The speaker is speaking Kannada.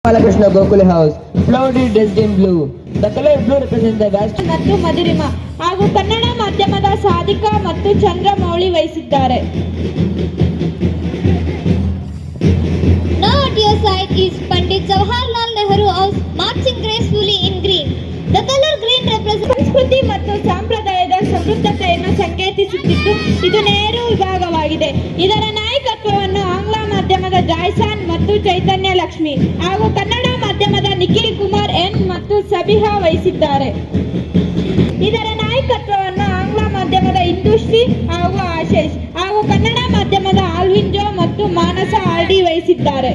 Balakrishna Gokule House, proudly dressed in blue. The color blue represents the vast ಮತ್ತು ಮಧುರಿಮಾ ಹಾಗೂ ಕನ್ನಡ ಮಾಧ್ಯಮದ ಸಾಧಿಕಾ ಮತ್ತು ಚಂದ್ರಮೌಳಿ ವಹಿಸಿದ್ದಾರೆ. Now at your side is Pandit Jawaharlal Nehru House, marching gracefully in green. The color green represents ಸಂಸ್ಕೃತಿ ಮತ್ತು ಸಂಪ್ರದಾಯದ ಸಮೃದ್ಧತೆಯನ್ನು ಸಂಕೇತಿಸುತ್ತಿದ್ದು ಇದು ನೆಹರು ವಿಭಾಗವಾಗಿದೆ. ಇದರ ನಾಯಕತ್ವವನ್ನು ಆಂಗ್ಲ ಮಾಧ್ಯಮದ ಜಾಯ್ಸಾನ್ ಮತ್ತು ಚೈತನ್ಯ ಲಕ್ಷ್ಮಿ ಹಾಗೂ ಕನ್ನಡ ಮಾಧ್ಯಮದ ನಿಖಿಲ್ ಕುಮಾರ್ ಎನ್ ಮತ್ತು ಸಬಿಹಾ ವಹಿಸಿದ್ದಾರೆ. ಇದರ ನಾಯಕತ್ವವನ್ನು ಆಂಗ್ಲ ಮಾಧ್ಯಮದ ಇಂದುಶ್ರೀ ಹಾಗೂ ಆಶೇಷ್ ಹಾಗೂ ಕನ್ನಡ ಮಾಧ್ಯಮದ ಆಲ್ವಿನ್ ಜೋ ಮತ್ತು ಮಾನಸ ಆರ್ಡಿ ವಹಿಸಿದ್ದಾರೆ.